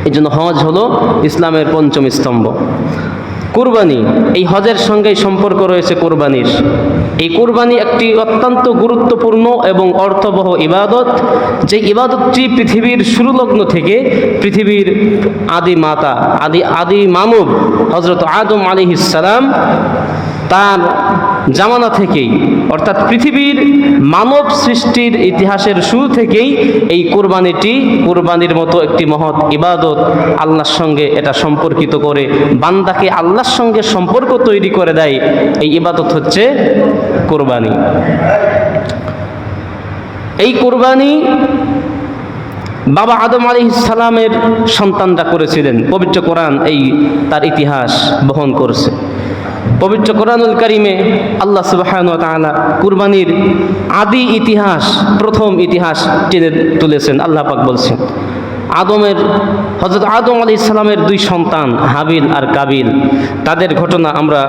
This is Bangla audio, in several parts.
এই জন্য হজ হলো ইসলামের পঞ্চম স্তম্ভ। কুরবানি, এই হজের সঙ্গেই সম্পর্ক রয়েছে কুরবানির। এই কুরবানি একটি অত্যন্ত গুরুত্বপূর্ণ এবং অর্থবহ ইবাদত, যে ইবাদতটি পৃথিবীর শুরুলগ্ন থেকে পৃথিবীর আদি মাতা আদি মানব হযরত আদম আলাইহিস সালাম তার জামানা থেকেই, অর্থাৎ পৃথিবীর মানব সৃষ্টির ইতিহাসের শুরু থেকেই এই কুরবানির মতো একটি মহৎ ইবাদত আল্লাহর সঙ্গে এটা সম্পর্কিত করে বান্দাকে আল্লাহর সঙ্গে সম্পর্ক তৈরি করে দেয়। এই ইবাদত হচ্ছে কুরবানি। এই কুরবানি বাবা আদম আলাইহিস সালামের সন্তানরা করেছিলেন। পবিত্র কোরআন তার ইতিহাস বহন করছে। পবিত্র কোরআনুল কারীমে আল্লাহ সুবহানাহু ওয়া তাআলা কুরবানির আদি ইতিহাস, প্রথম ইতিহাস টেনে তুলেছেন। আল্লাহ পাক বলছেন, হযরত আদম আলাইহিস সালামের দুই সন্তান হাবিল আর কাবিল, তাদের ঘটনা আমরা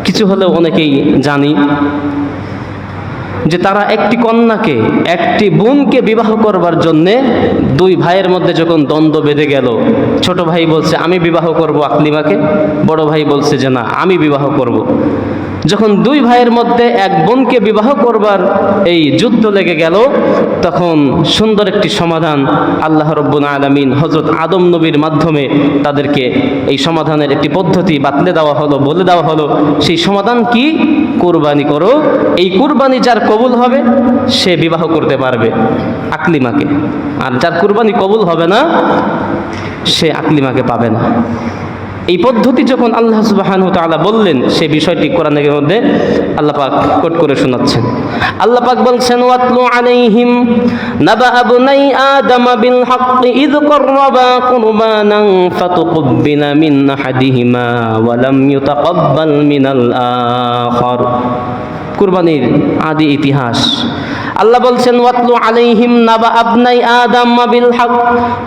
কিছু হলেও অনেকেই জানি, যে তারা একটি বোনকে বিবাহ করবার জন্যে দুই ভাইয়ের মধ্যে যখন দ্বন্দ্ব বেঁধে গেল, ছোট ভাই বলছে আমি বিবাহ করব আকলিমাকে, বড় ভাই বলছে যে না আমি বিবাহ করব। যখন দুই ভাইয়ের মধ্যে এক বোনকে বিবাহ করবার এই যুদ্ধ লেগে গেল, তখন সুন্দর একটি সমাধান আল্লাহ রাব্বুল আলামিন হযরত আদম নবীর মাধ্যমে তাদেরকে এই সমাধানের একটি পদ্ধতি বলে দেওয়া হলো। সেই সমাধান কি? কুরবানি করো। এই কুরবানি যার কবুল হবে সে বিবাহ করতে পারবে আকলিমাকে, আর যার কুরবানি কবুল হবে না সে আকলিমাকে পাবে না। এই পদ্ধতি যখন আল্লাহ সুবহানাহু ওয়া তাআলা বললেন, সেই বিষয়টি কোরআনের মধ্যে আল্লাহ পাক কোট করে শোনাচ্ছেন। আল্লাহ পাক বলছেন, ওয়াতলু আলাইহিম নাবা আবনাই আদম বিল হাক্কি ইয কাররাবা কুরবানান ফাতুকবিলা মিন আহাদিহিমা ওয়া লাম ইউতাকাব্বাল মিনাল আখার। কুরবানির আদি ইতিহাস আল্লাহ বলছেন, ওয়াতলু আলাইহিম নাবা আবনাই আদম বিল হক।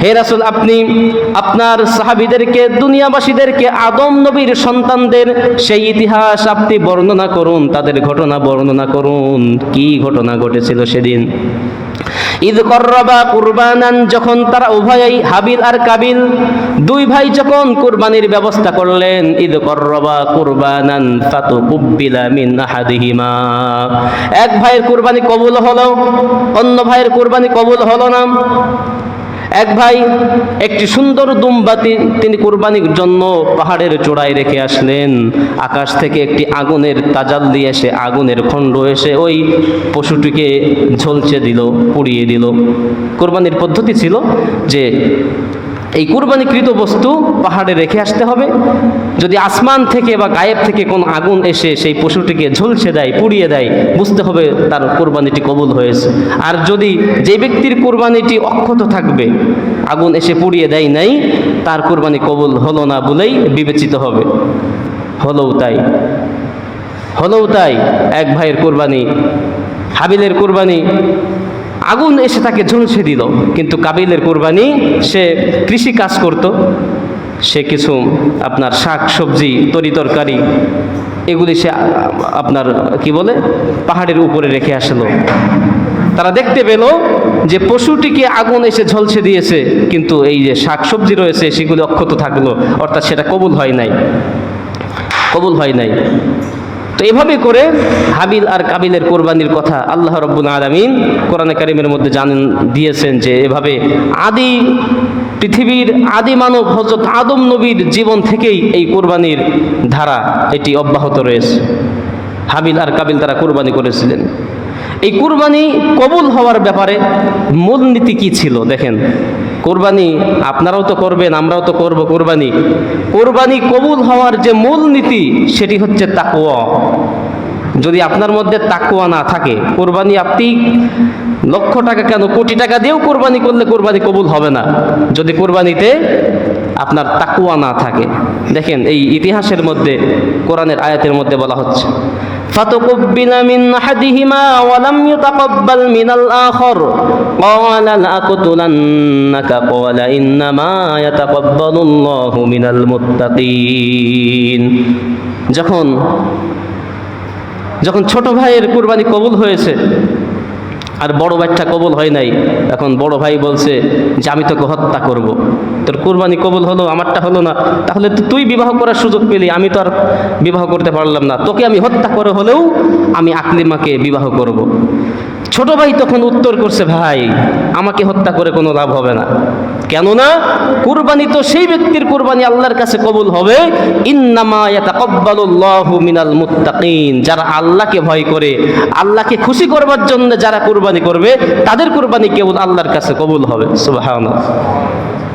হে রাসূল, আপনি আপনার সাহাবীদেরকে, দুনিয়াবাসীদেরকে আদম নবীর সন্তানদের সেই ইতিহাস আপনি বর্ণনা করুন, তাদের ঘটনা বর্ণনা করুন। কি ঘটনা ঘটেছিল সেদিন? ইদ কররাবা কুরবানান, যখন তারা উভয়ই হাবিল আর কাবিল দুই ভাই যখন কুরবানির ব্যবস্থা করলেন, ইদ কররাবা কুরবানান ফাতুকবিলা মিন আহাদিহিমা, এক ভাইয়ের কুরবানি কবুল হলো, অন্য ভাইয়ের কুরবানি কবুল হলো না। এক ভাই একটি সুন্দর দুম্বা তিনি কুরবানির জন্য পাহাড়ের চূড়ায় রেখে আসলেন। আকাশ থেকে একটি আগুনের তাজাল্লি এসে, আগুনের খণ্ড এসে ওই পশুটিকে ঝলসে দিল, পুড়িয়ে দিল। কুরবানির পদ্ধতি ছিল যে এই কুরবানিকৃত বস্তু পাহাড়ে রেখে আসতে হবে। যদি আসমান থেকে বা গায়েব থেকে কোন আগুন এসে সেই পশুটিকে ঝলসে দেয়, পুড়িয়ে দেয়, বুঝতে হবে তার কুরবানিটি কবুল হয়েছে। আর যদি যে ব্যক্তির কুরবানিটি অক্ষত থাকবে, আগুন এসে পুড়িয়ে দেয় নাই, তার কুরবানি কবুল হলো না বলেই বিবেচিত হবে। হলোও তাই এক ভাইয়ের কুরবানি, হাবিলের কুরবানি আগুন এসে তাকে ঝলসে দিল। কিন্তু কাবিলের কুরবানি, সে কৃষি কাজ করত, সে কিছু আপনার শাক সবজি তরিতরকারি এগুলি সে আপনার পাহাড়ের উপরে রেখে আসলো। তারা দেখতে পেল যে পশুটিকে আগুন এসে ঝলসে দিয়েছে, কিন্তু এই যে শাক সবজি রয়েছে সেগুলি অক্ষত থাকলো, অর্থাৎ সেটা কবুল হয় নাই। তো এভাবে করে হাবিল আর কাবিলের কোরবানির কথা আল্লাহ রাব্বুল আলামিন কোরআনে কারীমের মধ্যে দিয়েছেন, যে এভাবে পৃথিবীর আদি মানব হযরত আদম নবীর জীবন থেকেই এই কোরবানির ধারা এটি অব্যাহত রয়েছে। হাবিল আর কাবিল তারা কোরবানি করেছিলেন। এই কুরবানি কবুল হওয়ার ব্যাপারে মূলনীতি কি ছিল দেখেন। কুরবানি আপনারাও তো করবেন, আমরাও তো করব। কুরবানি কবুল হওয়ার যে মূলনীতি সেটি হচ্ছে তাকওয়া। যদি আপনার মধ্যে তাকওয়া না থাকে, কুরবানি আপনি লক্ষ টাকা কেন কোটি টাকা দিয়েও কুরবানি করলে কুরবানি কবুল হবে না, যদি কুরবানিতে আপনার তাকওয়া না থাকে। দেখেন এই ইতিহাসের মধ্যে, কোরআনের আয়াতের মধ্যে বলা হচ্ছে, ফাতুকবিলা মিন আহাদিহিমা ওয়া লাম ইউতাকাব্বাল মিনাল আখার ক্বালা লাআকতুলান্নাকা ক্বালা ইন্নামা ইয়াতাকাব্বালুল্লাহু মিনাল মুত্তাকিন। যখন ছোট ভাইয়ের কুরবানি কবুল হয়েছে, আর বড় ভাইটা কবুল হয় নাই, এখন বড় ভাই বলছে যে আমি তোকে হত্যা করব। তোর কুরবানি কবুল হলো, আমারটা হলো না, তাহলে তো তুই বিবাহ করার সুযোগ পেলি, আমি তো আর বিবাহ করতে পারলাম না, তোকে আমি হত্যা করে হলেও আমি আকলিমাকে বিবাহ করব। ছোট ভাই তখন উত্তর করছে, ভাই আমাকে হত্যা করে কোনো লাভ হবে না, কেননা কুরবানি তো সেই ব্যক্তির কুরবানি আল্লাহর কাছে কবুল হবে, ইন্নামা ইয়াতাকাব্বালুল্লাহু মিনাল মুত্তাকিন, যারা আল্লাহকে ভয় করে, আল্লাহকে খুশি করবার জন্য যারা কুরবানি করবে তাদের কুরবানি কেবল আল্লাহর কাছে কবুল হবে। সুবহানাল্লাহ।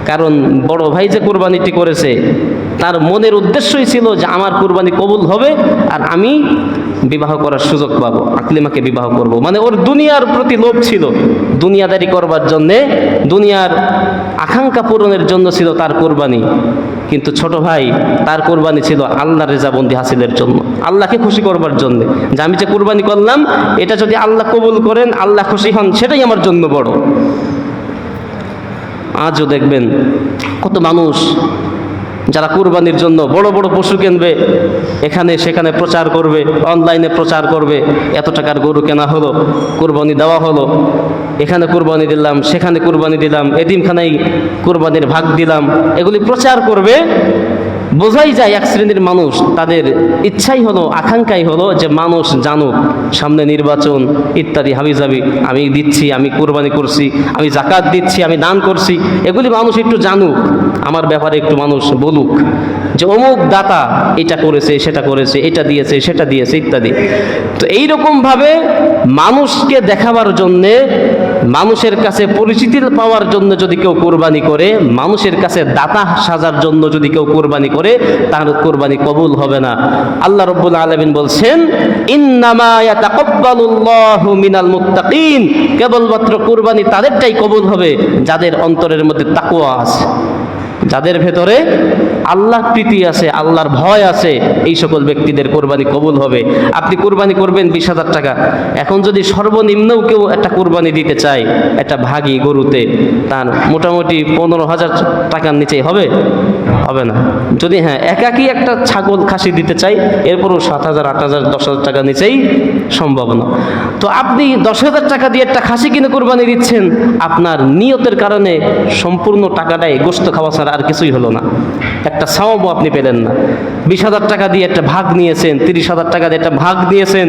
কারণ বড় ভাই যে কুরবানিটি করেছে তার মনের উদ্দেশ্যই ছিল যে আমার কুরবানি কবুল হবে আর আমি বিবাহ করার সুযোগ পাবো, আকলিমাকে বিবাহ করব। মানে ওর দুনিয়ার প্রতি লোভ ছিল, দুনিয়াদারি করবার জন্যে, দুনিয়ার আকাঙ্ক্ষা পূরণের জন্য ছিল তার কুরবানি। কিন্তু ছোট ভাই তার কুরবানি ছিল আল্লাহর রেজাবন্দি হাসিলের জন্য, আল্লাহকে খুশি করবার জন্য, যে আমি যে কুরবানি করলাম এটা যদি আল্লাহ কবুল করেন, আল্লাহ খুশি হন, সেটাই আমার জন্য বড়। আজও দেখবেন কত মানুষ যারা কুরবানির জন্য বড় বড় পশু কিনবে, এখানে সেখানে প্রচার করবে, অনলাইনে প্রচার করবে, এত টাকার গরু কেনা হলো, কুরবানি দেওয়া হলো, এখানে কুরবানি দিলাম, সেখানে কুরবানি দিলাম, এতিমখানায় কুরবানির ভাগ দিলাম, এগুলি প্রচার করবে। বোঝাই যায় এক শ্রেণীর মানুষ, তাদের ইচ্ছাই হলো, আকাঙ্ক্ষাই হলো যে মানুষ জানুক সামনে নির্বাচন ইত্যাদি হাবিজাবি, আমি দিচ্ছি, আমি কুরবানি করছি, আমি জাকাত দিচ্ছি, আমি দান করছি, এগুলি মানুষ একটু জানুক, আমার ব্যাপারে একটু মানুষ বলুক যে অমুক দাতা এটা করেছে, সেটা করেছে, এটা দিয়েছে, সেটা দিয়েছে ইত্যাদি। তো এইরকমভাবে মানুষকে দেখাবার জন্যে, মানুষের কাছে পরিচিতি পাওয়ার জন্য যদি কেউ কোরবানি করে, মানুষের কাছে দাতা সাজার জন্য যদি কেউ কোরবানি করে, তার কোরবানি কবুল হবে না। আল্লাহ রাব্বুল আলামিন বলছেন, ইন্নামা ইয়াতাকাব্বালুল্লাহু মিনাল মুত্তাকিন, কেবলমাত্র কোরবানি তাদেরটাই কবুল হবে যাদের অন্তরের মধ্যে তাকওয়া আছে, যাদের ভেতরে আল্লাহ প্রীতি আছে, আল্লাহর ভয় আছে, এই সকল ব্যক্তিদের কোরবানি কবুল হবে। আপনি কোরবানি করবেন 20,000 টাকা, এখন যদি সর্বনিম্নও কেউ একটা কোরবানি দিতে চায় একটা ভাগী গরুতে, তার মোটামুটি 15,000 টাকার নিচেই হবে, হবে না। যদি হ্যাঁ একাকি একটা ছাগল খাসি দিতে চাই, এরপরও 7,000, 8,000, 10,000 টাকা নিচেই সম্ভব না। তো আপনি 10,000 টাকা দিয়ে একটা খাসি কিনে কোরবানি দিচ্ছেন, আপনার নিয়তের কারণে সম্পূর্ণ টাকাটাই গোশত খাওয়া ছাড়া আর কিছুই হলো না, একটা সওয়াবও আপনি পেলেন না। 20,000 টাকা দিয়ে একটা ভাগ নিয়েছেন, 30,000 টাকা দিয়ে একটা ভাগ নিয়েছেন,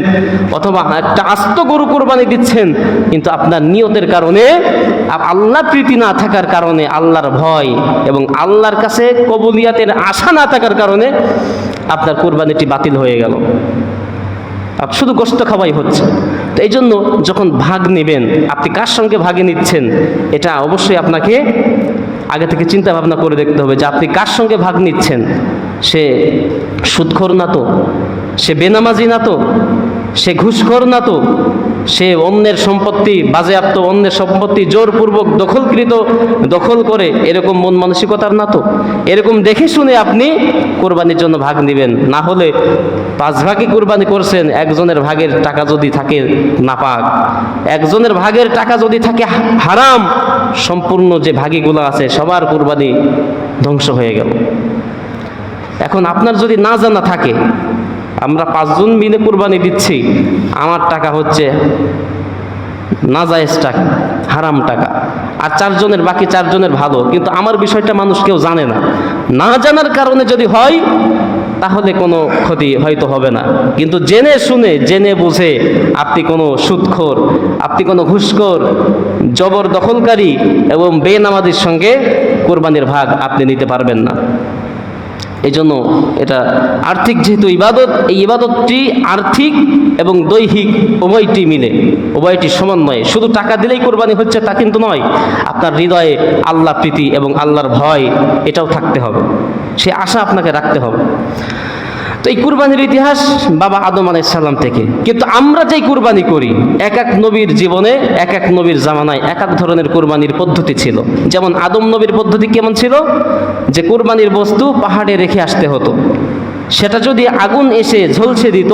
অথবা একটা আস্ত গরু কোরবানি দিচ্ছেন, কিন্তু আপনার নিয়তের কারণে, আল্লাহ প্রীতি না থাকার কারণে, আল্লাহর ভয় এবং আল্লাহর কাছে কবুলিয়াতের আশা না থাকার কারণে আপনার কোরবানিটি বাতিল হয়ে গেল, শুধু গোশত খাওয়াই হচ্ছে। তো এই জন্য যখন ভাগ নেবেন, আপনি কার সঙ্গে ভাগে নিচ্ছেন এটা অবশ্যই আপনাকে আগে থেকে চিন্তা ভাবনা করে দেখতে হবে যে আপনি কার সঙ্গে ভাগ নিচ্ছেন। সে সুদখোর না তো, সে বেনামাজি না তো, সে ঘুষখোর না তো, সে অন্যের সম্পত্তি বাজেয়াপ্ত, অন্যের সম্পত্তি জোরপূর্বক দখল করে এরকম মন মানসিকতার না তো। এরকম দেখে শুনে আপনি কোরবানির জন্য ভাগ নেবেন, না হলে 5 ভাগে কোরবানি করছেন, একজনের ভাগের টাকা যদি থাকে নাপাক, একজনের ভাগের টাকা যদি থাকে হারাম, সম্পূর্ণ যে ভাগীগুলো আছে সবার কোরবানি ধ্বংস হয়ে গেল। এখন আপনার যদি না জানা থাকে, আমরা 5 জন মিলে কোরবানি দিচ্ছি, আমার টাকা হচ্ছে নাজায়েজ টাকা, হারাম টাকা, আর 4 জনের, বাকি 4 জনের ভালো, কিন্তু আমার বিষয়টা মানুষ কেউ জানে না, না জানার কারণে যদি হয় তাহলে কোনো ক্ষতি হয়তো হবে না। কিন্তু জেনে শুনে, জেনে বুঝে আপনি কোনো সুদখোর, আপনি কোনো ঘুষখোর, জবরদখলকারী এবং বেনামাজির সঙ্গে কোরবানির ভাগ আপনি নিতে পারবেন না। এই জন্য এটা আর্থিক যেহেতু ইবাদত, এই ইবাদতটি আর্থিক এবং দৈহিক উভয়টি মিলে, উভয়টি সমন্বয়ে, শুধু টাকা দিলেই কোরবানি হচ্ছে তা কিন্তু নয়, আপনার হৃদয়ে আল্লাহ প্রীতি এবং আল্লাহর ভয় এটাও থাকতে হবে, সে আশা আপনাকে রাখতে হবে। তো এই কুরবানির ইতিহাস বাবা আদম আলাইহিস সালাম থেকে। কিন্তু আমরা যেই কুরবানি করি, এক এক নবীর জীবনে, এক এক নবীর জামানায় এক এক ধরনের কুরবানির পদ্ধতি ছিল। যেমন আদম নবীর পদ্ধতি কেমন ছিল, যে কুরবানির বস্তু পাহাড়ে রেখে আসতে হতো, সেটা যদি আগুন এসে ঝলসে দিত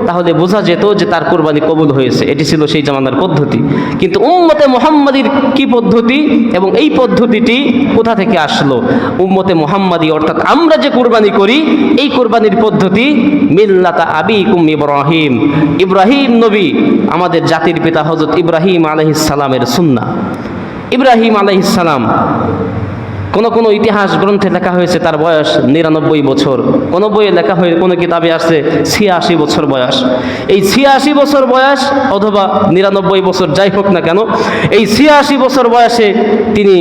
তাহলে বোঝা যেত যে তার কোরবানি কবুল হয়েছে। এটি ছিল সেই জামানার পদ্ধতি। কিন্তু উম্মতে মুহাম্মাদির কি পদ্ধতি এবং এই পদ্ধতিটি কোথা থেকে আসলো? উম্মতে মুহাম্মাদি অর্থাৎ আমরা যে কোরবানি করি এই কোরবানির পদ্ধতি মিল্লাতা আবিকুম ইব্রাহিম, ইব্রাহিম নবী আমাদের জাতির পিতা হযরত ইব্রাহিম আলাইহিস সালামের সুন্নাহ। ইব্রাহিম আলাইহিস সালাম কোন ইতিহাস গ্রন্থে লেখা হয়েছে তার বয়স 99 বছর, কোন বইয়ে লেখা হয়ে কোন কিতাবে আসছে 86 বছর বয়স। এই 86 বছর বয়স অথবা 99 বছর যাই হোক না কেন, এই 86 বছর বয়সে তিনি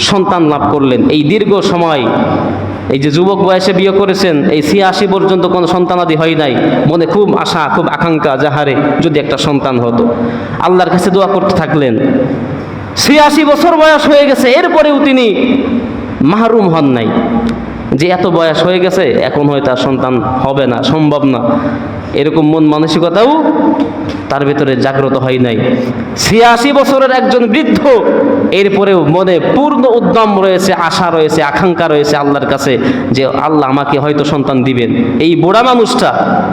সন্তান লাভ করলেন। এই দীর্ঘ সময় এই যে যুবক বয়সে বিয়ে করেছেন, এই 86 পর্যন্ত কোনো সন্তানাদি হয় নাই। মনে খুব আশা, খুব আকাঙ্ক্ষা, যাহারে যদি একটা সন্তান হতো। আল্লাহর কাছে দোয়া করতে থাকলেন। 86 বছর বয়স হয়ে গেছে, এরপরেও তিনি মাহরুম হন নাই যে এত বয়স হয়ে গেছে এখন হয়তো আর সন্তান হবে না, সম্ভব না, এরকম মন মানসিকতাও তার ভেতরে জাগ্রত হয় নাই। 86 বছরের একজন বৃদ্ধ, এরপরেও মনে পূর্ণ উদ্যম রয়েছে, আশা রয়েছে, আকাঙ্ক্ষা রয়েছে আল্লাহর কাছে যে আল্লাহ আমাকে হয়তো সন্তান দিবেন। এই বুড়া মানুষটা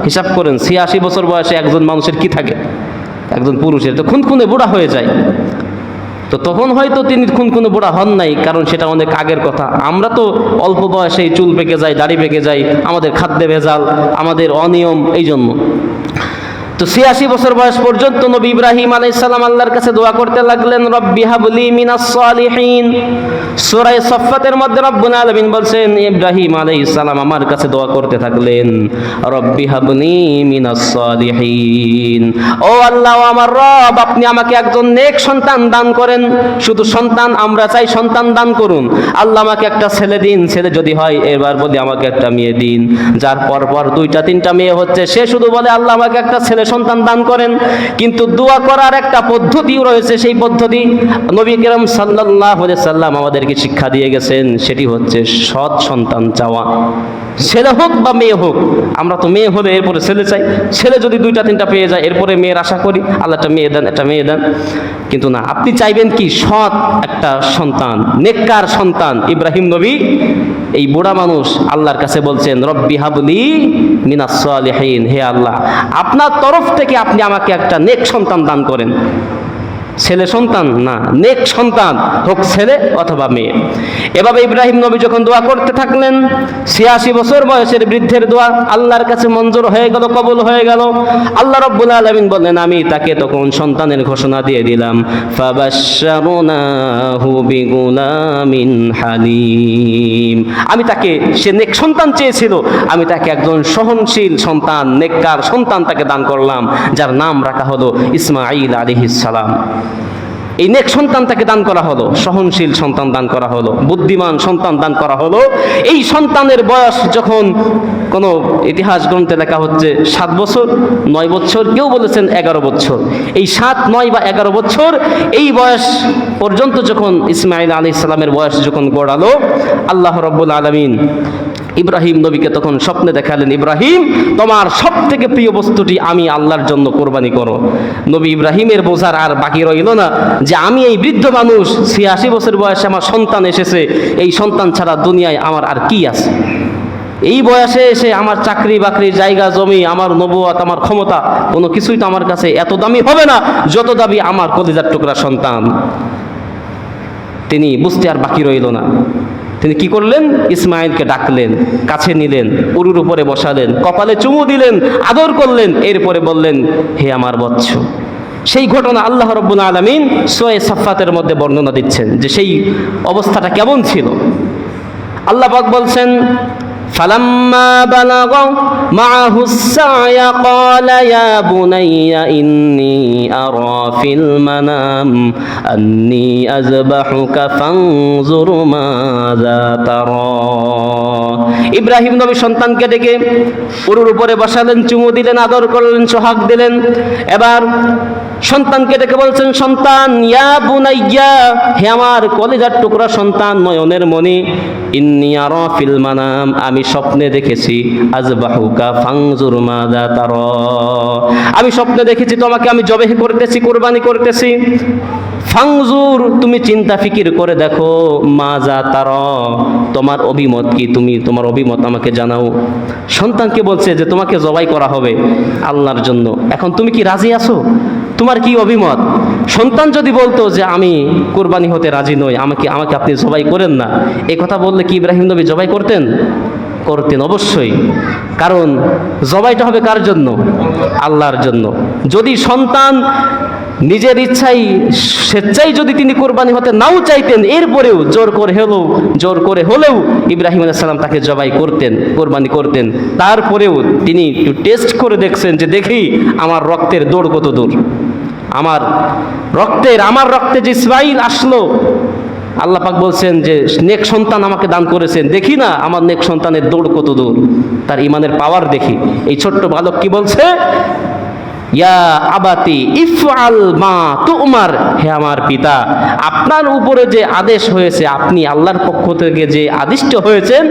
হিসাব করেন 86 বছর বয়সে একজন মানুষের কি থাকে, একজন পুরুষের তো খুনখুনে বুড়া হয়ে যায়। তো তখন হয়তো তিনি খুনখুনে বুড়া হন নাই, কারণ সেটা অনেক আগের কথা। আমরা তো অল্প বয়সেই চুল পেকে যায়, দাড়ি পেকে যায়, আমাদের খাদ্যে ভেজাল, আমাদের অনিয়ম, এই জন্য। তো 86 বছর বয়স পর্যন্ত নবী ইব্রাহিম আলাইহিস সালাম আল্লাহর কাছে দোয়া করতে লাগলেন, রব্বি হাবলি মিনাস সালিহিন। সূরা সাফফাতের মধ্যে রব্বুল আলামিন বলছেন, ইব্রাহিম আলাইহিস সালাম আমার কাছে দোয়া করতে থাকলেন, রব্বি হাবলি মিনাস সালিহিন। ও আল্লাহ, আমার রব, আপনি আমাকে একজন নেক সন্তান দান করেন। শুধু সন্তান আমরা চাই, সন্তান দান করুন। আল্লাহ আমাকে একটা ছেলে দিন, ছেলে যদি হয় এবার বলি আমাকে একটা মেয়ে দিন। যার পর 2টা 3টা মেয়ে হচ্ছে, সে শুধু বলে আল্লাহ আমাকে একটা ছেলে সন্তান দান করেন। কিন্তু দোয়া করার একটা পদ্ধতিও রয়েছে, সেই পদ্ধতি নবী করীম সাল্লাল্লাহু আলাইহি সাল্লাম আমাদেরকে শিক্ষা দিয়ে গেছেন। সেটি হচ্ছে সৎ সন্তান চাওয়া, ছেলে হোক বা মেয়ে হোক। আমরা তো মেয়ে হলে এরপরে ছেলে চাই, ছেলে যদি 2টা 3টা পেয়ে যায় এরপরে মেয়ের আশা করি, আল্লাহ একটা মেয়ে দেন, একটা মেয়ে দেন। কিন্তু না, আপনি চাইবেন কি? সৎ একটা সন্তান, নেককার সন্তান। ইব্রাহিম নবী এই বুড়া মানুষ আল্লাহর কাছে বলছেন, রব্বি হাবলি মিনাস সালিহিন, হে আল্লাহ, আপনার তরফ থেকে আপনি আমাকে একটা নেক সন্তান দান করেন। ছেলে সন্তান না, নেক সন্তান, হোক ছেলে অথবা মেয়ে। এভাবে ইব্রাহিম নবী যখন দোয়া করতে থাকলেন, 86 বছর বয়সের বৃদ্ধের দোয়া আল্লাহর কাছে মঞ্জুর হয়ে গেল, কবুল হয়ে গেল। আল্লাহ রাব্বুল আলামিন বললেন, আমি তাকে তখন সন্তানের ঘোষণা দিয়ে দিলাম, ফাবাশশারনাহু বিগুলামিন হালিম। আমি তাকে, সে নেক সন্তান চেয়েছিল, আমি তাকে একজন সহনশীল সন্তান, নেককার সন্তান তাকে দান করলাম, যার নাম রাখা হলো ইসমাঈল আলাইহিস সালাম। এই নেক সন্তান তাকে দান করা হলো, সহনশীল সন্তান দান করা হলো, বুদ্ধিমান সন্তান দান করা হলো। এই সন্তানের বয়স যখন কোনো ইতিহাস গ্রন্থে লেখা হচ্ছে 7 বছর, 9 বছর, কেউ বলেছেন 11 বছর। এই 7, 9 বা 11 বছর এই বয়স পর্যন্ত যখন ইসমাঈল আলাইহিস সালামের বয়স যখন গড়ালো, আল্লাহ রাব্বুল আলামিন ইব্রাহিম নবীকে তখন স্বপ্নে দেখালেন, ইব্রাহিম, তোমার সব থেকে প্রিয় বস্তুটি আমি আল্লাহর জন্য কোরবানি করো। নবী ইব্রাহিমের বোঝার আর বাকি রইল না যে আমি এই বৃদ্ধ মানুষ, 86 বছর বয়সে আমার সন্তান এসেছে, এই সন্তান ছাড়া দুনিয়ায় আমার আর কি আছে? এই বয়সে এসে আমার চাকরি বাকরি, জায়গা জমি, আমার নবুয়ত, আমার ক্ষমতা, কোনো কিছুই তো আমার কাছে এত দামি হবে না যত দামি আমার কলিজার টুকরা সন্তান। তিনি বুঝতে আর বাকি রইল না। তিনি কি করলেন? ইসমাঈলকে ডাকলেন, কাছে নিলেন, উরুর উপরে বসালেন, কপালে চুমু দিলেন, আদর করলেন, এরপরে বললেন, হে আমার বৎস। সেই ঘটনা আল্লাহ রাব্বুল আলামিন সূরা সাফফাতের মধ্যে বর্ণনা দিচ্ছেন যে সেই অবস্থাটা কেমন ছিল। আল্লাহ পাক বলছেন, فلما بلغ معه السعي قال يا بني إني أرى في المنام أني أذبحك فانظر ماذا ترى। ইব্রাহিম নবী সন্তানকে ডেকে উরুর উপরে বসালেন, চুমু দিলেন, আদর করলেন, সোহাগ দিলেন। এবার সন্তানকে ডেকে বলছেন, সন্তান, ইয়া বুনাইয়া, হে আমার কলিজার টুকরা সন্তান, নয়নের মণি, ইন্নী আরা ফিল মানাম, আমি স্বপ্নে দেখেছি, আযবাহুকা ফানজুর মাযা তারা, আমি স্বপ্নে দেখেছি তোমাকে আমি জবেহ করতেছি, কুরবানি করতেছি। ফানজুর, তুমি চিন্তা ফিকির করে দেখো, মাযা তারা, তোমার অভিমত কি, তুমি তোমার অভিমত আমাকে জানাও। সন্তানকে বলছে যে তোমাকে জবাই করা হবে আল্লাহর জন্য, এখন তুমি কি রাজি আছো, তোমার কি অভিমত? সন্তান যদি বলতো যে আমি কুরবানি হতে রাজি নই, আমাকে আপনি জবাই করেন না, এই কথা বললে কি ইব্রাহিম নবী জবাই করতেন? করতেন অবশ্যই। কারণ জবাইটা হবে কার জন্য? আল্লাহর জন্য। যদি সন্তান নিজের ইচ্ছাই স্বেচ্ছাই যদি তিনি কোরবানি হতে নাও চাইতেন, এরপরেও জোর করে হলেও ইব্রাহিম আলাইহিস সালাম তাকে জবাই করতেন, কোরবানি করতেন। তারপরেও তিনি একটু টেস্ট করে দেখছেন যে দেখি আমার রক্তের দৌড় কত দূর, আমার রক্তে যে ইসমাঈল আসলো, আল্লাহ পাক বলছেন যে নেক সন্তান আমাকে দান করেছেন, দেখি না আমার নেক সন্তানের দৌড় কত দূর, তার ইমানের পাওয়ার দেখি। এই ছোট্ট বালক কি বলছে? ইয়া আবাতি ইফআল মা তুমার, হে আমার পিতা, আপনার উপরে যে আদেশ হয়েছে, আপনি আল্লাহর পক্ষ থেকে যে আদিষ্ট হয়েছেন,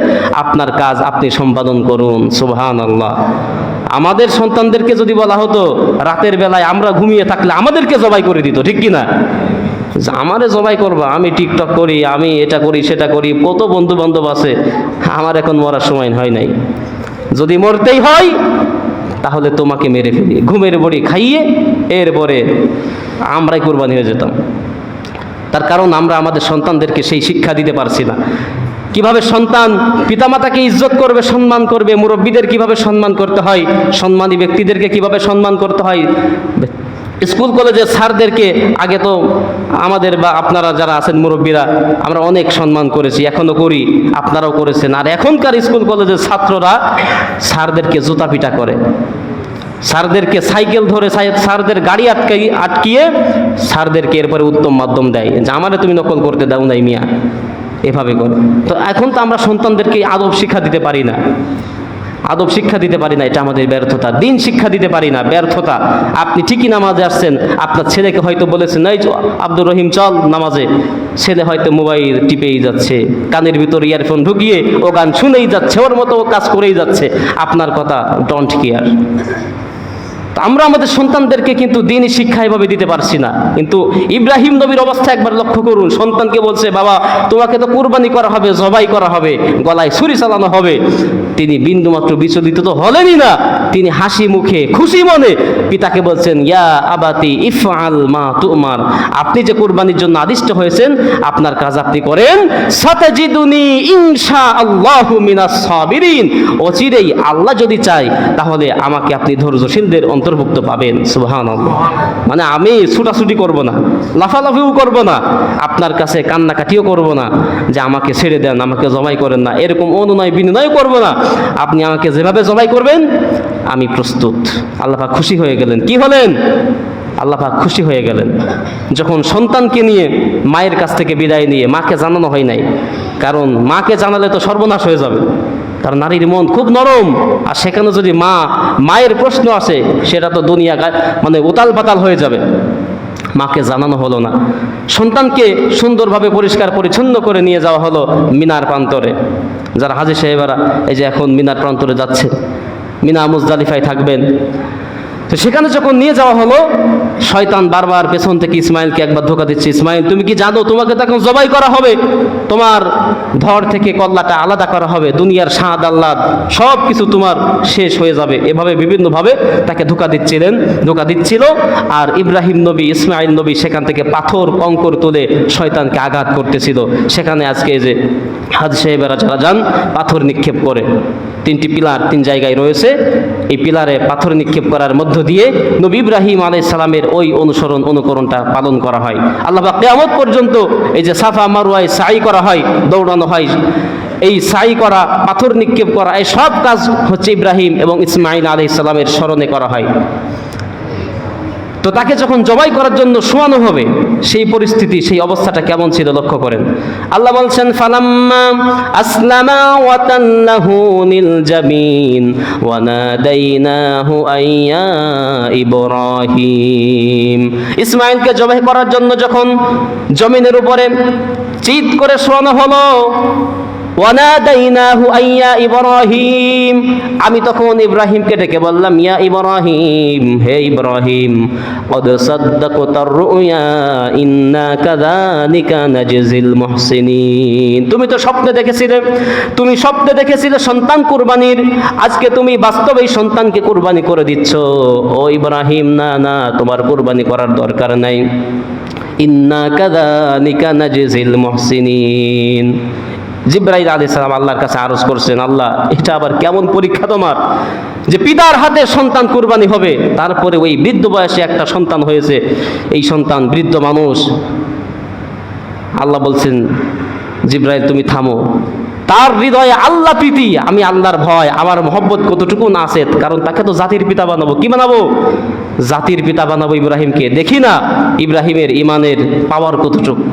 আপনার কাজ আপনি সম্পাদন করুন। সুবহানাল্লাহ। আমাদের সন্তানদেরকে যদি বলা হতো রাতের বেলায় আমরা ঘুমিয়ে থাকলে আমাদেরকে জবাই করে দিত, ঠিক কি না? আমারে জবাই করবা, আমি টিকটক করি, আমি এটা করি সেটা করি, কত বন্ধু বান্ধব আছে, আমার এখন মরার সময় হয় নাই, যদি মরতেই হয় তাহলে তোমাকে মেরে ফেলি, ঘুমের বড়ি খাইয়ে এরপরে আমরাই কোরবানি হয়ে যেতাম। তার কারণ আমরা আমাদের সন্তানদেরকে সেই শিক্ষা দিতে পারছি না। কিভাবে সন্তান পিতামাতাকে ইজ্জত করবে, সম্মান করবে, মুরব্বীদের কিভাবে সম্মান করতে হয়, সম্মানী ব্যক্তিদেরকে কিভাবে সম্মান করতে হয়। স্কুল কলেজের স্যারদেরকে আগে তো আমাদের বা আপনারা যারা আছেন মুরব্বীরা, আমরা অনেক সম্মান করেছি, এখনো করি, আপনারাও করেছেন। আর এখনকার স্কুল কলেজের ছাত্ররা স্যারদেরকে জুতা পিটা করে, স্যারদেরকে সাইকেল ধরে, স্যারদের গাড়ি আটকিয়ে স্যারদেরকে এরপরে উত্তম মাধ্যম দেয় যে আমারে তুমি নকল করতে দাও নাই মিয়া, এভাবে করে। তো এখন তো আমরা সন্তানদেরকে আদব শিক্ষা দিতে পারি না, আদব শিক্ষা দিতে পারি না, এটা আমাদের ব্যর্থতা। দিন শিক্ষা দিতে পারি না, ব্যর্থতা। আপনি ঠিকই নামাজে আসছেন, আপনার ছেলেকে হয়তো বলেছেন এই আব্দুর রহিম চল নামাজে, ছেলে হয়তো মোবাইল টিপেই যাচ্ছে, কানের ভিতর ইয়ারফোন ঢুকিয়ে ও গান শুনেই যাচ্ছে, ওর মতো ও কাজ করেই যাচ্ছে, আপনার কথা ডোন্ট কেয়ার। আমরা আমাদের সন্তানদেরকে কিন্তু দিনই শিক্ষা এভাবে দিতে পারছি না। কিন্তু ইব্রাহিম নবীর অবস্থা একবার লক্ষ্য করুন, সন্তানকে বলছে বাবা তোমাকে তো কুরবানি করা হবে, জবাই করা হবে, গলায় ছুরি চালানো হবে। তিনি বিন্দুমাত্র বিচলিত তো হলেনই না, তিনি হাসি মুখে খুশি মনে পিতাকে বলছেন ইয়া আবাতি ইফআল মা তুমার, আপনি যে কুরবানির জন্য আদিষ্ট হয়েছেন আপনার কাজ আপনি করেন, সাতাজিদুনি ইনশাআল্লাহু মিনাস সাবিরিন, অচিরেই আল্লাহ যদি চায় তাহলে আমাকে আপনি ধৈর্যশীলদের অন্তর্ভুক্ত পাবেন। সুবহানাল্লাহ। মানে আমি ছুটাছুটি করব না, লাফালাফিও করব না, আপনার কাছে কান্নাকাটিও করব না যে আমাকে ছেড়ে দেন, আমাকে জবাই করেন না, এরকম অনুনয় বিনয় করব না, আপনি আমাকে যেভাবে জবাই করবেন আমি প্রস্তুত। আল্লাহ পাক খুশি হয়ে গেলেন। কি হলেন? আল্লাহ পাক খুশি হয়ে গেলেন যখন সন্তানকে নিয়ে মায়ের কাছ থেকে বিদায় নিয়ে, মাকে জানানো হয় নাই, কারণ মাকে জানালে তো সর্বনাশ হয়ে যাবে, কারণ নারীর মন খুব নরম, আর সেখানে যদি মায়ের প্রশ্ন আসে সেটা তো দুনিয়া মানে উতাল পাতাল হয়ে যাবে। মাকে জানানো হলো না, সন্তানকে সুন্দরভাবে পরিষ্কার পরিচ্ছন্ন করে নিয়ে যাওয়া হলো মিনার প্রান্তরে। যারা হাজী সাহেবেরা এই যে এখন মিনার প্রান্তরে যাচ্ছে, মিনা মুজদালিফায় থাকবেন, তো সেখানে যখন নিয়ে যাওয়া হলো, শয়তান বারবার পেছন থেকে ইসমাইলকে একবার ধোঁকা দিচ্ছে, ইসমাইল তুমি কি জানো তোমাকে তো এখন জবাই করা হবে, তোমার ধর থেকে কল্লাটা আলাদা করা হবে, দুনিয়ার স্বাদ আহ্লাদ সব কিছু তোমার শেষ হয়ে যাবে। এভাবে বিভিন্নভাবে তাকে ধোঁকা দিচ্ছিল। আর ইব্রাহিম নবী, ইসমাইল নবী সেখান থেকে পাথর কঙ্কর তুলে শয়তানকে আঘাত করতেছিল। সেখানে আজকে যে হাজী সাহেবেরা যারা যান পাথর নিক্ষেপ করে, 3টি পিলার 3 জায়গায় রয়েছে, এই পিলারে পাথর নিক্ষেপ করার মধ্য দিয়ে নবী ইব্রাহিম আলাইহিস সালামের ওই অনুকরণটা পালন করা হয়। আল্লাহ পাক কিয়ামত পর্যন্ত এই যে সাফা মারওয়ায় সাই করা হয়, দৌড়ানো হয়, এই সাই করা, পাথর নিক্ষেপ করা, এই সব কাজ হচ্ছে ইব্রাহিম এবং ইসমাঈল আলাইহিস সালামের স্মরণে করা হয়। তো তাকে যখন জবাই করার জন্য শোয়ানো হবে, সেই পরিস্থিতি, সেই অবস্থাটা কেমন ছিল লক্ষ্য করেন। আল্লাহ বলছেন ফালাম্মা আসলামা ওয়া তাল্লাহু লিল জাবিন ওয়া নাদাইনাহু আইয়া ইব্রাহিম। ইসমাঈলকে জবাই করার জন্য যখন জমিনের উপরে চিৎ করে শোয়ানো হলো, ওয়ানাদাইনাহু আইয়া ইব্রাহিম, আমি তখন ইব্রাহিমকে ডেকে বললাম, ইয়া ইব্রাহিম, হে ইব্রাহিম, কদ সাদ্দাকতার রুয়া ইন্না কাযালিকা নাজজিল মুহসিনিন, তুমি তো স্বপ্নে দেখেছিলে, তুমি স্বপ্নে দেখেছিলে সন্তান কুরবানির, আজকে তুমি বাস্তবে এই সন্তানকে কুরবানি করে দিচ্ছ। ও ইব্রাহিম, না না, তোমার কুরবানি করার দরকার নাই। ইন্না কাযালিকা নাজজিল মুহসিনিন। জিবরাইল আলাইহিস সালাম আল্লাহর কাছে আরজ করছেন, আল্লাহ, এটা আবার কেমন পরীক্ষা তোমার, যে পিতার হাতে সন্তান কুরবানি হবে, তারপরে ওই বৃদ্ধ বয়সে একটা সন্তান হয়েছে, এই সন্তান বৃদ্ধ মানুষ। আল্লাহ বলছেন, জিবরাইল তুমি থামো, তার হৃদয়ে আল্লাহ প্রীতি, আমি আল্লাহর ভয়, আমার মহব্বত কতটুকু না আছে, কারণ তাকে তো জাতির পিতা বানাবো। কি বানাবো? জাতির পিতা বানাবো ইব্রাহিমকে। দেখি না ইব্রাহিমের ইমানের পাওয়ার কতটুকু।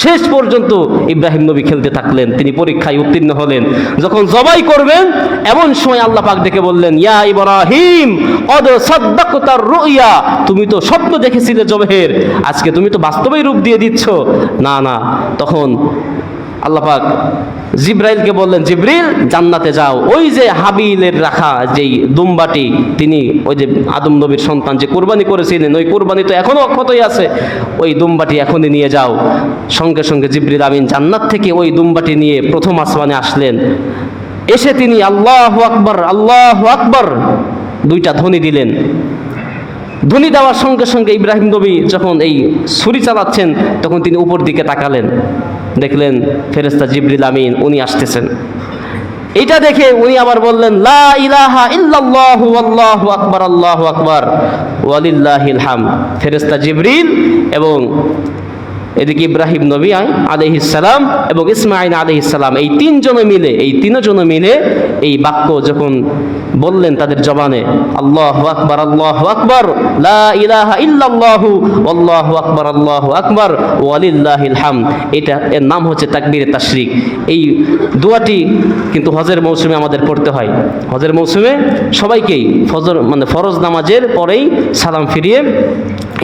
শেষ পর্যন্ত ইব্রাহিম নবী খেলতে থাকলেন, তিনি পরীক্ষায় উত্তীর্ণ হলেন। যখন জবাই করবেন এমন সময় আল্লাহ পাক ডেকে বললেন, ইয়া ইব্রাহিম কদ সাদ্দাকতার রুয়া, তুমি তো স্বপ্ন দেখেছিলে জবাইয়ের, আজকে তুমি তো বাস্তবেই রূপ দিয়ে দিচ্ছ। না না, তখন আল্লাহ পাক জিব্রাইলকে বললেন, জিব্রিল জান্নাতে যাও, ওই যে হাবিলের রাখা যেই দুম্বাটি, তিনি ওই যে আদম নবীর সন্তান যে কুরবানি করেছিলেন, ওই কুরবানি তো এখনো অক্ষতই আছে, ওই দুম্বাটি এখনই নিয়ে যাও। সঙ্গে সঙ্গে জিব্রিল আমিন জান্নাত থেকে ওই দুম্বাটি নিয়ে প্রথম আসমানে আসলেন। এসে তিনি আল্লাহু আকবার, আল্লাহু আকবার দুইটা ধ্বনি দিলেন। ধ্বনি দেওয়ার সঙ্গে সঙ্গে ইব্রাহিম নবী যখন এই ছুরি চালাচ্ছেন, তখন তিনি উপর দিকে তাকালেন, দেখলেন ফেরেশতা জিবরিল আমিন উনি আসতেছেন। এটা দেখে উনি আবার বললেন, লা ইলাহা ইল্লাল্লাহু আল্লাহু আকবার, আল্লাহু আকবার ওয়ালিল্লাহিল হামদ। ফেরেশতা জিবরিল এবং এদিকে ইব্রাহিম নবী আলাইহিস সালাম এবং ইসমাঈল আলাইহিস সালাম, এই তিনজনে মিলে এই বাক্য যখন বললেন তাদের জবানে, আল্লাহু আকবার, আল্লাহু আকবার, লা ইলাহা ইল্লাল্লাহু আল্লাহু আকবার, আল্লাহু আকবার ওয়ালিল্লাহিল হামদ, এটা এর নাম হচ্ছে তাকবীরে তাশরিক। এই দোয়াটি কিন্তু হজের মৌসুমে আমাদের পড়তে হয়। হজের মৌসুমে সবাইকেই ফরজ নামাজের পরেই সালাম ফিরিয়ে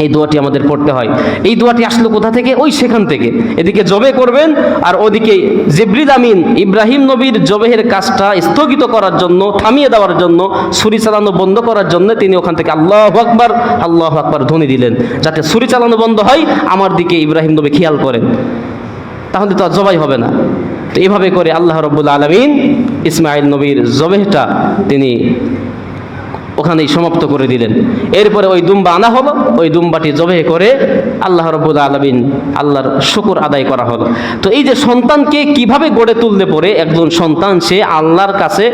এই দোয়াটি আমাদের পড়তে হয়। এই দোয়াটি আসলো কোথা থেকে? ওই সেখান থেকে। এদিকে জবে করবেন আর ওদিকে জিবরিল আমিন ইব্রাহিম নবীর জবেহের কাজটা স্থগিত করার জন্য, থামিয়ে দেওয়ার জন্য, ছুরি চালানো বন্ধ করার জন্য তিনি ওখান থেকে আল্লাহু আকবার, আল্লাহু আকবার ধ্বনি দিলেন, যাতে ছুরি চালানো বন্ধ হয়, আমার দিকে ইব্রাহিম নবী খেয়াল করেন, তাহলে তো আর জবাই হবে না। তো এইভাবে করে আল্লাহ রাব্বুল আলামিন ইসমাঈল নবীর জবেহটা তিনি ওখানেই সমাপ্ত করে দিলেন। এরপরে ওই দুম্বা আনা হলো, ওই দুম্বাটি জবেহ করে আল্লাহ রাব্বুল আলামিন আল্লাহর শুকর আদায় করা হলো। তো এই যে সন্তানকে কিভাবে গড়ে তুললে পরে একজন সন্তান সে আল্লাহর কাছে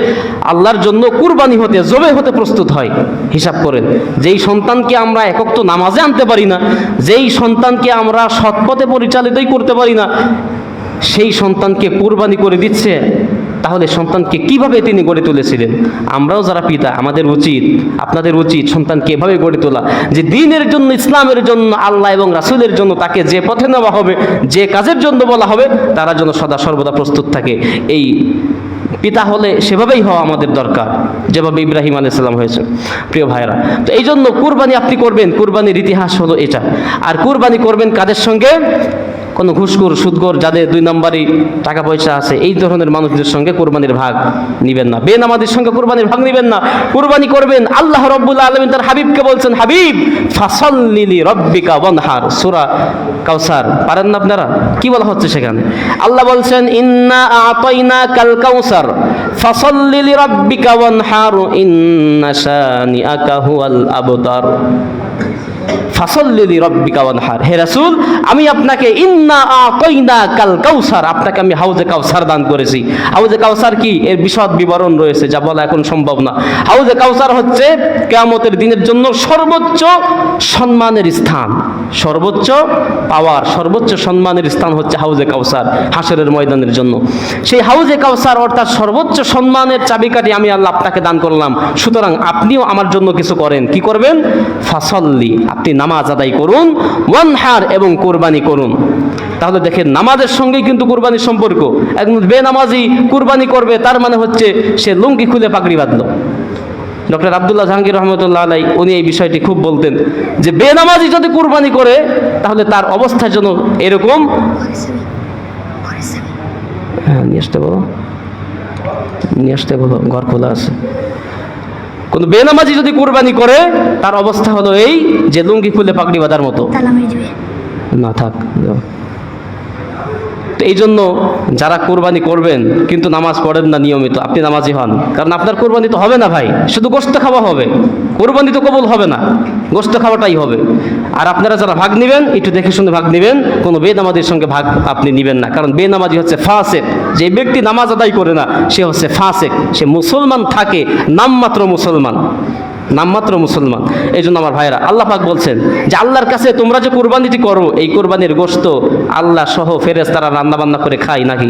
আল্লাহর জন্য কুরবানি হতে, জবেহ হতে প্রস্তুত হয়, হিসাব করেন। যেই সন্তানকে আমরা একক তো নামাজে আনতে পারি না, যেই সন্তানকে আমরা সৎপথে পরিচালিতই করতে পারি না, সেই সন্তানকে কুরবানি করে দিচ্ছে, তাহলে সন্তানকে কিভাবে তিনি গড়ে তুলেছিলেন? আমরাও যারা পিতা, আমাদের উচিত, আপনাদের উচিত সন্তানকে এভাবে গড়ে তোলা যে দিনের জন্য, ইসলামের জন্য, আল্লাহ এবং রাসূলের জন্য তাকে যে পথে নেওয়া হবে, যে কাজের জন্য বলা হবে, তারা যেন সদা সর্বদা প্রস্তুত থাকে। এই পিতা হলে সেভাবেই হওয়া আমাদের দরকার, যেভাবে ইব্রাহিম আলাইহিস সালাম হয়েছে। প্রিয় ভাইরা, তো এই জন্য কুরবানি আপনি করবেন, কুরবানির ইতিহাস হলো এটা। আর কুরবানি করবেন কাদের সঙ্গে? কোনো ঘুষখোর, সুদখোর, যাদের 2 নম্বরই টাকা পয়সা আছে, এই ধরনের মানুষদের সঙ্গে কুরবানির ভাগ নিবেন না। বেনামাজির সঙ্গে কুরবানির ভাগ নিবেন না। কুরবানি করবেন, আল্লাহ রাব্বুল আলামিন তার হাবিবকে বলছেন, হাবিব ফাসাল্লি লিরাব্বিকা ওয়ানহার, সূরা কাউসার পারেন না আপনারা? কি বলা হচ্ছে সেখানে? আল্লাহ বলছেন, ইন্না আতাইনাকাল কাউসার ফাসাল্লি লিরাব্বিকা ওয়ানহার ইন্না শানিআকা হুয়াল আবতার। ফাসাল্লি লিরাব্বিকা ওয়ানহার, হে রাসূল, আমি আপনাকে ইন্না আতাইনাকাল কাউসার, আপনাকে আমি হাউজে কাউসার দান করেছি। হাউজে কাউসার কি, এর বিশদ বিবরণ রয়েছে, যা বলা এখন সম্ভব না। হাউজে কাউসার হচ্ছে কিয়ামতের দিনের জন্য সর্বোচ্চ সম্মানের স্থান, সর্বোচ্চ পাওয়ার, সর্বোচ্চ সম্মানের স্থান হচ্ছে হাউজে কাউসার হাসরের ময়দানের জন্য। সেই হাউজে কাউসার অর্থাৎ সর্বোচ্চ সম্মানের চাবিকাঠি আমি আল্লাহ আপনাকে দান করলাম। সুতরাং আপনিও আমার জন্য কিছু করেন। কি করবেন? ফাসাল্লি, আপনি নামাজ আদায় করুন, ওয়ানহার, এবং কুরবানি করুন। তাহলে দেখেন, নামাজের সঙ্গেই কিন্তু কুরবানির সম্পর্ক। একজন বেনামাজি কুরবানি করবে, তার মানে হচ্ছে সে লুঙ্গি খুলে পাগড়ি বাঁধলো। ডক্টর আব্দুল্লাহ জাহাঙ্গীর রহমতুল্লাহ আলাই উনি এই বিষয়টি খুব বলতেন যে বেনামাজি যদি কুরবানি করে তাহলে তার অবস্থা যেন এরকম, হ্যাঁ নিয়ে আসতে বলো, নিয়ে আসতে বলো, ঘর খোলা আছে। কোনো বেনামাজি যদি কোরবানি করে তার অবস্থা হলো এই যে লুঙ্গি খুলে পাগড়ি বাঁধার মতো। না থাক। তো এই জন্য যারা কোরবানি করবেন কিন্তু নামাজ পড়েন না নিয়মিত, আপনি নামাজি হন, কারণ আপনার কোরবানি তো হবে না ভাই, শুধু গোশত খাওয়া হবে, কোরবানি তো কবুল হবে না, গোশত খাওয়াটাই হবে। আর আপনারা যারা ভাগ নেবেন একটু দেখে শুনে ভাগ নেবেন, কোনো বেনামাজির সঙ্গে ভাগ আপনি নেবেন না, কারণ বেনামাজি হচ্ছে ফাসেক। যে ব্যক্তি নামাজ আদায় করে না সে হচ্ছে ফাসেক, সে মুসলমান থাকে নামমাত্র মুসলমান, নামমাত্র মুসলমান। এই জন্য আমার ভাইরা, আল্লাহ পাক বলছেন যে আল্লাহর কাছে তোমরা যে কোরবানিটি করো এই কোরবানির গোশত আল্লাহ সহ ফেরেশতারা রান্না বান্না করে খায় নাকি?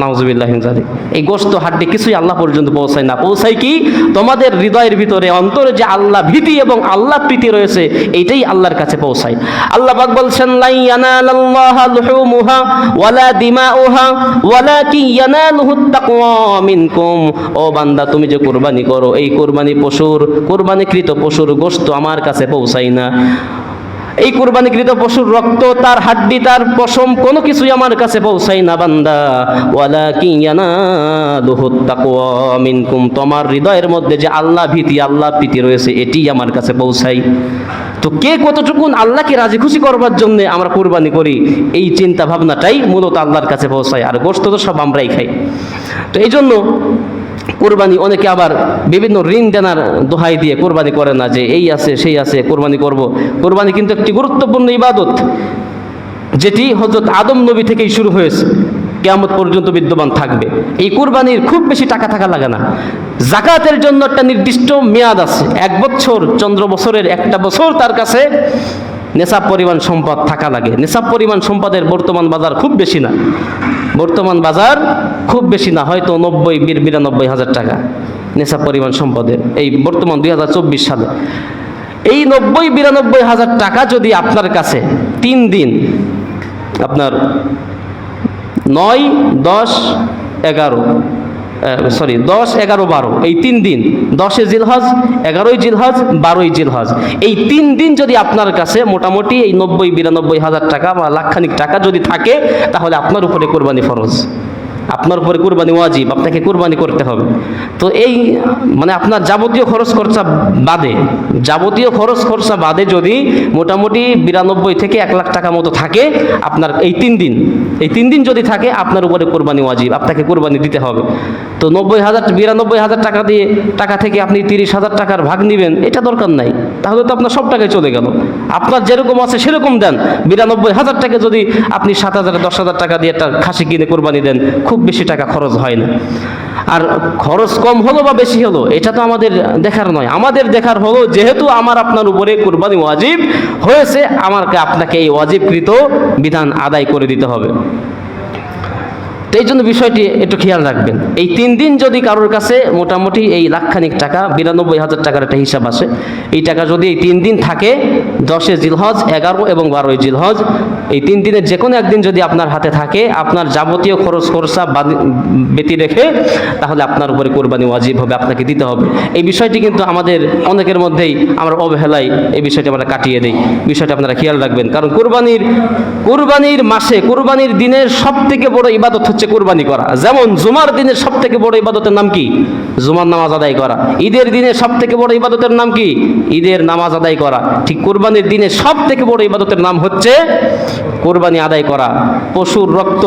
নাউজুবিল্লাহ মিন যালিক। এই গোশত হাড্ডি কিছুই আল্লাহ পর্যন্ত পৌঁছায় না। পৌঁছায় কি? তোমাদের হৃদয়ের ভিতরে অন্তরে যে আল্লাহ ভীতি এবং আল্লাহ প্রীতি রয়েছে এইটাই আল্লাহর কাছে পৌঁছায়। আল্লাহ পাক বলছেন লা ইয়ানালাল্লাহা লুহুমুহা ওয়ালা দিমাউহা ওয়ালাকিন ইয়ানালুহুত তাকওয়া মিনকুম। ও বান্দা, তুমি যে কোরবানি করো এই কোরবানি পশুর, কোরবানিকৃত পশুর গোশত আমার কাছে পৌঁছায় না। এই কোরবানিকৃত পশুর রক্ত, তার হাড্ডি, তার পশম কোনো কিছুই আমার কাছে পৌঁছায় না বান্দা। ওয়ালাকিন ইয়ানালুহুত তাকওয়া মিনকুম, তোমার হৃদয়ের মধ্যে যে আল্লাহ ভীতি আল্লাহ প্রীতি রয়েছে এটি আমার কাছে পৌঁছায়। তো কে কতটুকুন আল্লাহকে রাজি খুশি করবার জন্য আমরা কোরবানি করি এই চিন্তা ভাবনাটাই মূলত আল্লাহর কাছে পৌঁছায়, আর গোশত তো সব আমরাই খাই। তো এই জন্য কোরবানি অনেকে আবার বিভিন্ন ঋণ দেনার দোহাই দিয়ে কোরবানি করে না, যে এই আছে সেই আছে কোরবানি করব। কোরবানি কিন্তু একটি গুরুত্বপূর্ণ ইবাদত, যেটি হযরত আদম নবী থেকেই শুরু হয়েছে, কিয়ামত পর্যন্ত বিদ্যমান থাকবে। এই কোরবানির খুব বেশি টাকা থাকা লাগে না। যাকাতের জন্য একটা নির্দিষ্ট মেয়াদ আছে, 1 বছর, চন্দ্র বছরের একটা বছর তার কাছে নেশাব পরিমাণ সম্পদ থাকা লাগে। নেশাব পরিমাণ সম্পদের বর্তমান বাজার খুব বেশি না, বর্তমান বাজার খুব বেশি না, হয়তো 90-92 হাজার টাকা নেশাব পরিমাণ সম্পদের, এই বর্তমান 2024 সালে। এই 90-92 হাজার টাকা যদি আপনার কাছে 3 দিন, আপনার 9, 10, 11, 10, 11, 12 এই 3 দিন, 10 জিলহজ, 11 জিলহজ, 12 জিলহজ, এই 3 দিন যদি আপনার কাছে মোটামুটি এই 90-92 হাজার টাকা বা লাখখানিক টাকা যদি থাকে, তাহলে আপনার উপরে কোরবানি ফরজ, আপনার উপরে কোরবানি ওয়াজিব, আপনাকে কোরবানি করতে হবে। তো এই মানে আপনার যাবতীয় খরচ খরচা বাদে, যাবতীয় খরচ খরচা বাদে যদি মোটামুটি 92 থেকে 1 লাখ টাকা মতো থাকে আপনার এই 3 দিন, এই 3 দিন যদি থাকে আপনার উপরে কোরবানি ওয়াজিব, আপনাকে কোরবানি দিতে হবে। তো 92 হাজার টাকা থেকে আপনি 30 হাজার টাকার ভাগ নেবেন, এটা দরকার নাই, তাহলে তো আপনার সব টাকায় চলে গেল। আপনার যেরকম আছে সেরকম দেন। 92 হাজার টাকা যদি আপনি 7,000, 10,000 টাকা দিয়ে একটা খাসি কিনে কোরবানি দেন, খুব বেশি টাকা খরচ হয় না। আর খরচ কম হলো বা বেশি হলো এটা তো আমাদের দেখার নয়, আমাদের দেখার হলো যেহেতু আমার আপনার উপরে কুরবানি ওয়াজিব হয়েছে, আপনাকে এই ওয়াজিবকৃত বিধান আদায় করে দিতে হবে। তো এই জন্য বিষয়টি একটু খেয়াল রাখবেন। এই 3 দিন যদি কারোর কাছে মোটামুটি এই লাখখানিক টাকা, 92 হাজার টাকার একটা হিসাব আছে, এই টাকা যদি এই 3 দিন থাকে, 10 জিলহজ, 11 এবং 12 জিলহজ, এই 3 দিনের যে কোনো একদিন যদি আপনার হাতে থাকে, আপনার যাবতীয় খরচ খরচা ব্যতি রেখে, তাহলে আপনার উপরে কোরবানি ওয়াজিব হবে, আপনাকে দিতে হবে। এই বিষয়টি কিন্তু আমাদের অনেকের মধ্যেই আমরা অবহেলায় এই বিষয়টি আমরা কাটিয়ে দিই। বিষয়টা আপনারা খেয়াল রাখবেন, কারণ কোরবানির মাসে, কোরবানির দিনের সব থেকে বড় ইবাদত হচ্ছে কোরবানি করা। যেমন জুমার দিনের সব থেকে বড় ইবাদতের নাম কি? জুমার নামাজ আদায় করা। ঈদের দিনের সব থেকে বড় ইবাদতের নাম কি? ঈদের নামাজ আদায় করা। ঠিক কোরবানির দিনের সব থেকে বড় ইবাদতের নাম হচ্ছে কোরবানি আদায় করা। পশুর রক্ত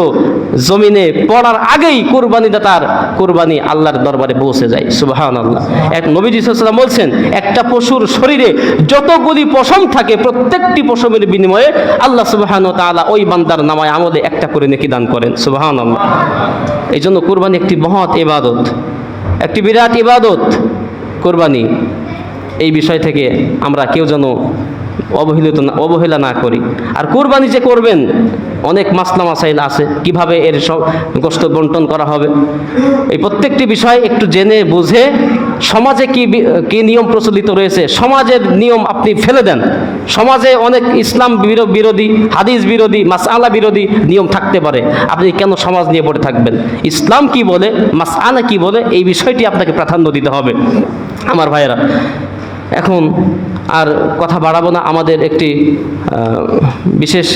জমিনে পড়ার আগেই কোরবানিদাতার কোরবানি আল্লাহর দরবারে পৌঁছে যায়। সুবহানাল্লাহ। এক নবীজি সাল্লাল্লাহু আলাইহি ওয়াসাল্লাম বলছেন, একটা পশুর শরীরে যতগুলি পশম থাকে প্রত্যেকটি পশমের বিনিময়ে আল্লাহ সুবহানাহু ওয়া তাআলা ওই বান্দার নামায় আমলে একটা করে নেকি দান করেন। সুবহানাল্লাহ। এই জন্য কোরবানি একটি মহৎ ইবাদত, একটি বিরাট ইবাদত কোরবানি। এই বিষয় থেকে আমরা কেউ যেন অবহেলা না করি। আর কোরবানি যে করবেন অনেক মাসলা মাসাইল আছে, কিভাবে এর সব গোশত বন্টন করা হবে, এই প্রত্যেকটি বিষয় একটু জেনে বুঝে, সমাজে কি নিয়ম প্রচলিত রয়েছে, সমাজের নিয়ম আপনি ফেলে দেন। সমাজে অনেক ইসলাম বিরোধী, হাদিস বিরোধী, মাসআলা বিরোধী নিয়ম থাকতে পারে, আপনি কেন সমাজ নিয়ে পড়ে থাকবেন? ইসলাম কি বলে, মাসআলা কি বলে, এই বিষয়টি আপনাকে প্রাধান্য দিতে হবে আমার ভাইয়েরা। এখন আর কথা বাড়াবো না, আমাদের একটি বিশেষ